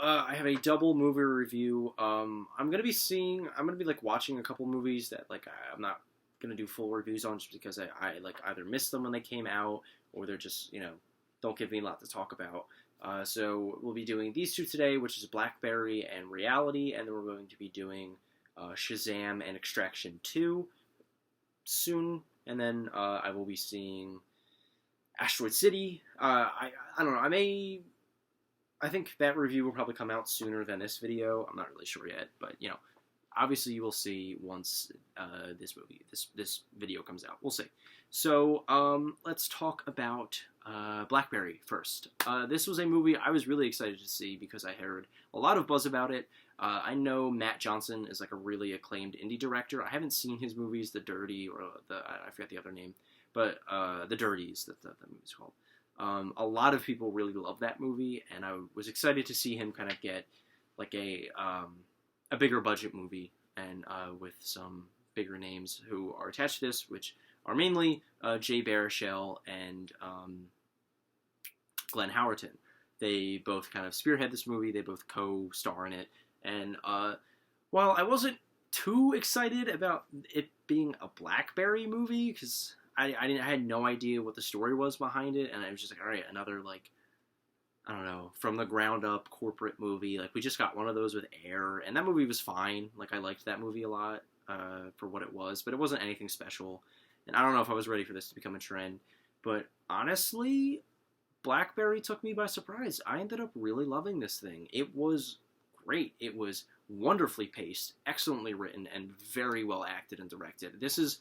I have a double movie review. I'm gonna be like watching a couple movies that like I'm not gonna do full reviews on just because I like either missed them when they came out or they're just don't give me a lot to talk about. So we'll be doing these two today, which is Blackberry and Reality, and then we're going to be doing Shazam and Extraction 2 soon, and then I will be seeing Asteroid City. I don't know. I think that review will probably come out sooner than this video. I'm not really sure yet, but obviously you will see once this video comes out. We'll see. So let's talk about Blackberry first. This was a movie I was really excited to see because I heard a lot of buzz about it. I know Matt Johnson is like a really acclaimed indie director. I haven't seen his movies, The Dirty, or I forget the other name, but The Dirties, that the movie's called. A lot of people really love that movie, and I was excited to see him kind of get like a bigger budget movie, and with some bigger names who are attached to this, which are mainly Jay Baruchel and Glenn Howerton. They both kind of spearhead this movie. They both co-star in it, and while I wasn't too excited about it being a Blackberry movie, because I had no idea what the story was behind it, and I was just like, all right, another like, I don't know, from the ground up corporate movie. Like we just got one of those with Air, and that movie was fine. Like I liked that movie a lot for what it was, but it wasn't anything special. And I don't know if I was ready for this to become a trend, but honestly, Blackberry took me by surprise. I ended up really loving this thing. It was great. It was wonderfully paced, excellently written, and very well acted and directed. This is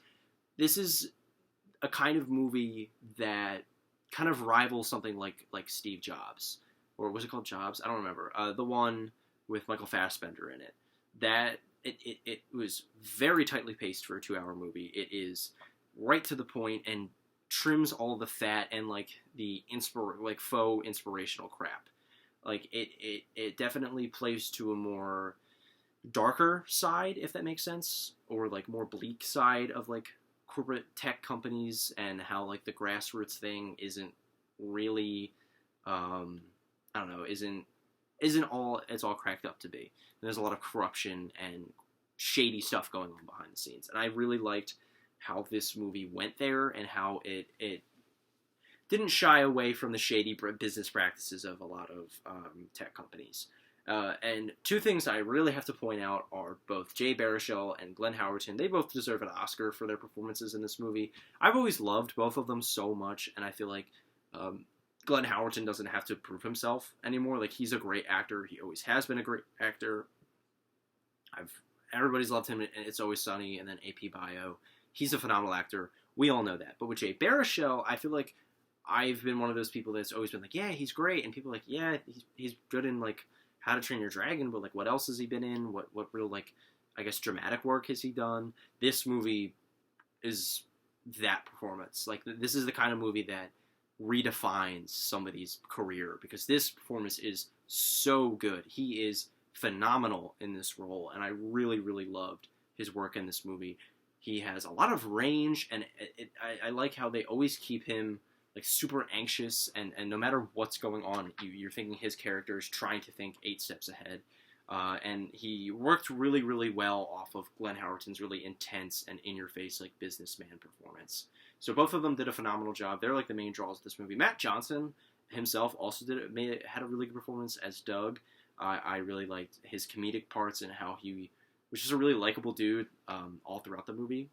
a kind of movie that kind of rivals something like Steve Jobs, or was it called Jobs? I don't remember. The one with Michael Fassbender in it. That it was very tightly paced for a 2-hour movie. It is right to the point and trims all the fat and like the faux inspirational crap. Like it definitely plays to a more darker side, if that makes sense, or like more bleak side of like corporate tech companies and how like the grassroots thing isn't really I don't know, isn't all it's all cracked up to be. And there's a lot of corruption and shady stuff going on behind the scenes, and I really liked how this movie went there and how it didn't shy away from the shady business practices of a lot of tech companies. And two things I really have to point out are both Jay Baruchel and Glenn Howerton. They both deserve an Oscar for their performances in this movie. I've always loved both of them so much, and I feel like Glenn Howerton doesn't have to prove himself anymore. Like, he's a great actor. He always has been a great actor. Everybody's loved him in It's Always Sunny and then AP Bio. He's a phenomenal actor. We all know that. But with Jay Baruchel, I feel like I've been one of those people that's always been like, yeah, he's great. And people are like, yeah, he's good in, like, How to Train Your Dragon, but, like, what else has he been in? What real, like, I guess dramatic work has he done? This movie is that performance. Like, this is the kind of movie that redefines somebody's career, because this performance is so good. He is phenomenal in this role, and I really, really loved his work in this movie. He has a lot of range, and I like how they always keep him like super anxious, and no matter what's going on, you're thinking his character is trying to think 8 steps ahead. And he worked really, really well off of Glenn Howerton's really intense and in-your-face like businessman performance. So both of them did a phenomenal job. They're like the main draws of this movie. Matt Johnson himself also had a really good performance as Doug. I really liked his comedic parts and how he was just a really likable dude all throughout the movie.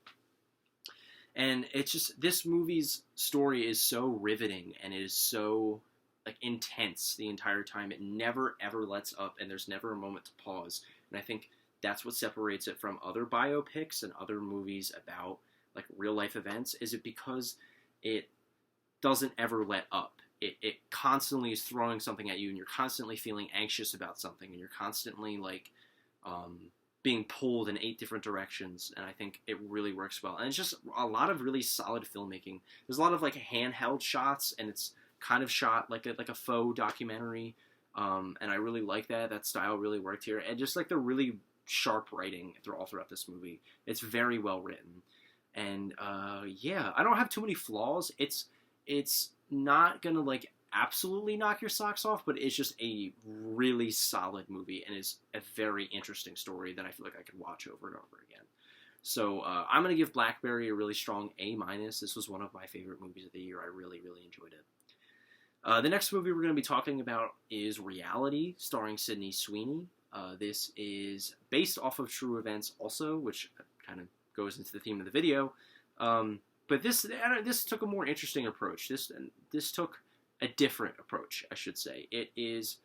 And it's just, this movie's story is so riveting, and it is so like intense the entire time. It never ever lets up, and there's never a moment to pause. And I think that's what separates it from other biopics and other movies about like real life events, is it because it doesn't ever let up. It constantly is throwing something at you, and you're constantly feeling anxious about something, and you're constantly like being pulled in 8 different directions, and I think it really works well. And it's just a lot of really solid filmmaking. There's a lot of like handheld shots, and it's kind of shot like a faux documentary, and I really like that. That style really worked here, and just like the really sharp writing all throughout this movie. It's very well written, and yeah, I don't have too many flaws. It's not gonna like absolutely knock your socks off, but it's just a really solid movie and is a very interesting story that I feel like I could watch over and over again. So I'm going to give Blackberry a really strong A-. This was one of my favorite movies of the year. I really, really enjoyed it. The next movie we're going to be talking about is Reality, starring Sydney Sweeney. This is based off of true events also, which kind of goes into the theme of the video. But this took a more interesting approach. This took a different approach, I should say. It is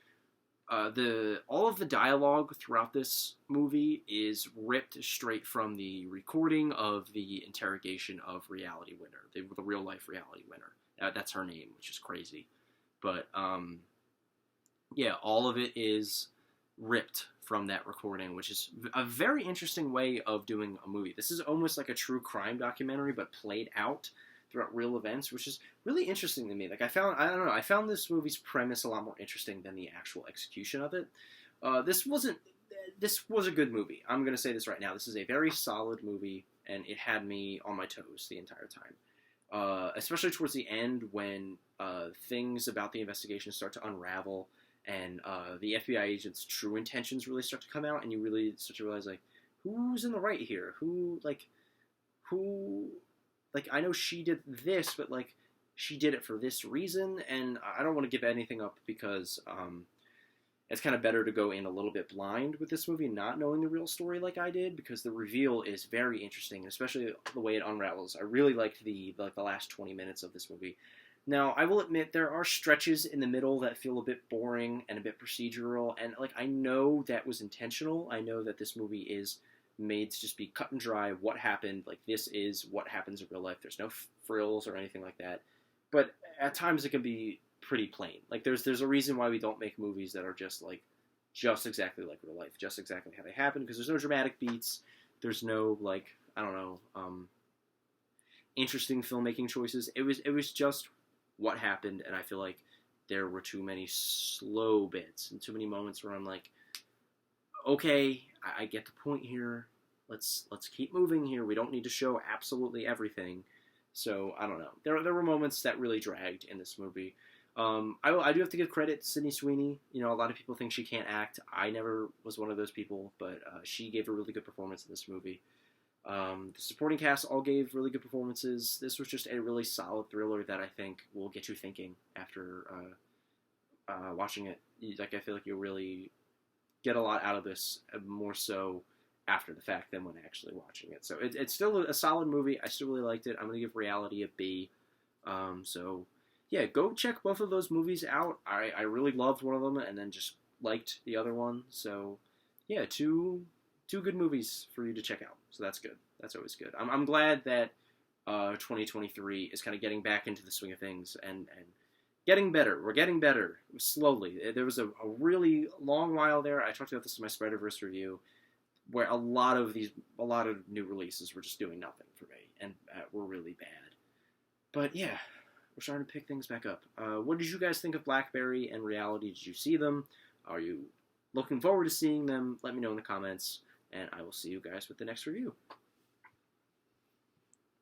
all of the dialogue throughout this movie is ripped straight from the recording of the interrogation of Reality Winner, the real life Reality Winner. That's her name, which is crazy. But yeah, all of it is ripped from that recording, which is a very interesting way of doing a movie. This is almost like a true crime documentary, but played out throughout real events, which is really interesting to me. Like I found this movie's premise a lot more interesting than the actual execution of it. This was a good movie. I'm going to say this right now. This is a very solid movie, and it had me on my toes the entire time. Especially towards the end when things about the investigation start to unravel, and the FBI agent's true intentions really start to come out, and you really start to realize, like, who's in the right here? I know she did this, but, like, she did it for this reason, and I don't want to give anything up because it's kind of better to go in a little bit blind with this movie, not knowing the real story like I did, because the reveal is very interesting, especially the way it unravels. I really liked the last 20 minutes of this movie. Now, I will admit there are stretches in the middle that feel a bit boring and a bit procedural, and like I know that was intentional. I know that this movie is made to just be cut and dry. What happened? Like, this is what happens in real life. There's no frills or anything like that. But at times it can be pretty plain. Like, there's a reason why we don't make movies that are just exactly like real life, just exactly how they happen, because there's no dramatic beats. There's no, like, I don't know, interesting filmmaking choices. It was just what happened, and I feel like there were too many slow bits and too many moments where I'm like, okay, I get the point here. Let's keep moving here. We don't need to show absolutely everything. So I don't know. There were moments that really dragged in this movie. I do have to give credit to Sydney Sweeney. You know, a lot of people think she can't act. I never was one of those people, but she gave a really good performance in this movie. The supporting cast all gave really good performances. This was just a really solid thriller that I think will get you thinking after watching it. Like, I feel like you'll really get a lot out of this, more so after the fact than when actually watching it. So it's still a solid movie. I still really liked it. I'm going to give Reality a B. So yeah, go check both of those movies out. I really loved one of them and then just liked the other one. So yeah, two good movies for you to check out. So that's good. That's always good. I'm glad that 2023 is kind of getting back into the swing of things and getting better. We're getting better slowly. There was a really long while there. I talked about this in my Spider-Verse review, where a lot of new releases were just doing nothing for me and were really bad. But yeah, we're starting to pick things back up. What did you guys think of Blackberry and Reality? Did you see them? Are you looking forward to seeing them? Let me know in the comments, and I will see you guys with the next review.